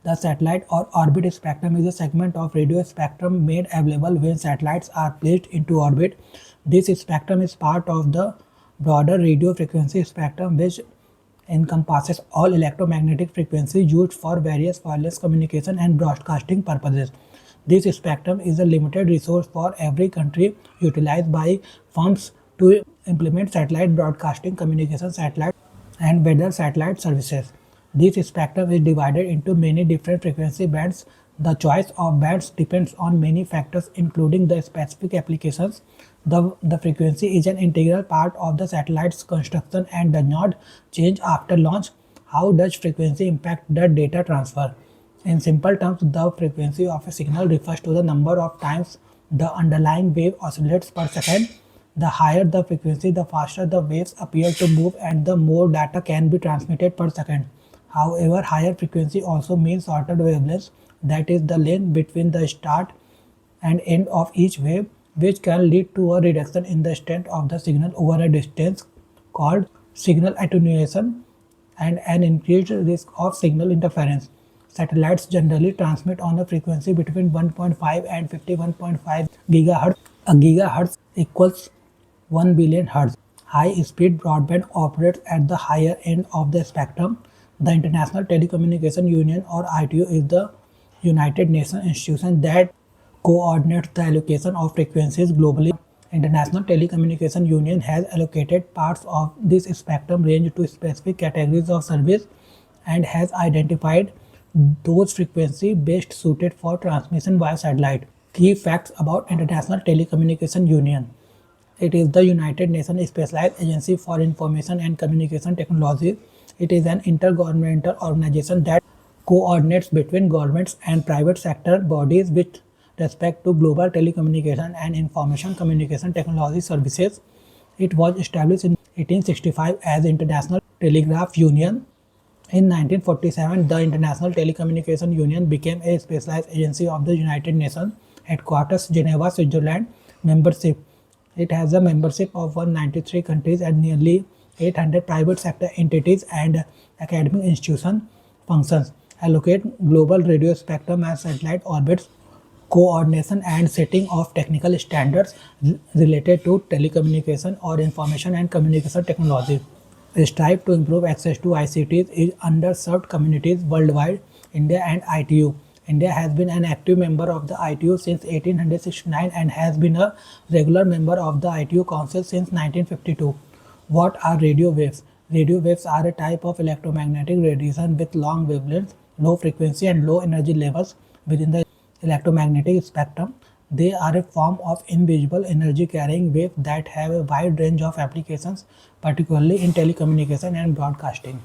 The satellite or orbit spectrum is a segment of radio spectrum made available when satellites are placed into orbit. This spectrum is part of the broader radio frequency spectrum, which encompasses all electromagnetic frequencies used for various wireless communication and broadcasting purposes. This spectrum is a limited resource for every country, utilized by firms to implement satellite broadcasting, communication satellite, and weather satellite services. This spectrum is divided into many different frequency bands. The choice of bands depends on many factors, including the specific applications. The frequency is an integral part of the satellite's construction and does not change after launch. How does frequency impact the data transfer? In simple terms, the frequency of a signal refers to the number of times the underlying wave oscillates per second. The higher the frequency, the faster the waves appear to move and the more data can be transmitted per second. However, higher frequency also means shorter wavelengths, that is the length between the start and end of each wave, which can lead to a reduction in the strength of the signal over a distance, called signal attenuation, and an increased risk of signal interference. Satellites generally transmit on a frequency between 1.5 and 51.5 GHz. A gigahertz equals 1 billion Hz. High-speed broadband operates at the higher end of the spectrum. The International Telecommunication Union, or ITU, is the United Nations institution that coordinates the allocation of frequencies globally. International Telecommunication Union has allocated parts of this spectrum range to specific categories of service and has identified those frequency best suited for transmission via satellite. Key facts about International Telecommunication Union. It is the United Nations specialized agency for information and communication technology. It is an intergovernmental organization that coordinates between governments and private sector bodies with respect to global telecommunication and information communication technology services. It was established in 1865 as International Telegraph Union. In 1947, the International Telecommunication Union became a specialized agency of the United Nations, headquarters Geneva, Switzerland. Membership. It has a membership of 193 countries and nearly 800 private sector entities and academic institutions. Functions: allocate global radio spectrum and satellite orbits, coordination and setting of technical standards related to telecommunication or information and communication technology. Strive to improve access to ICTs in underserved communities worldwide. India and ITU. India has been an active member of the ITU since 1869 and has been a regular member of the ITU Council since 1952. What are radio waves? Radio waves are a type of electromagnetic radiation with long wavelengths, low frequency and low energy levels within the electromagnetic spectrum. They are a form of invisible energy carrying wave that have a wide range of applications, particularly in telecommunication and broadcasting.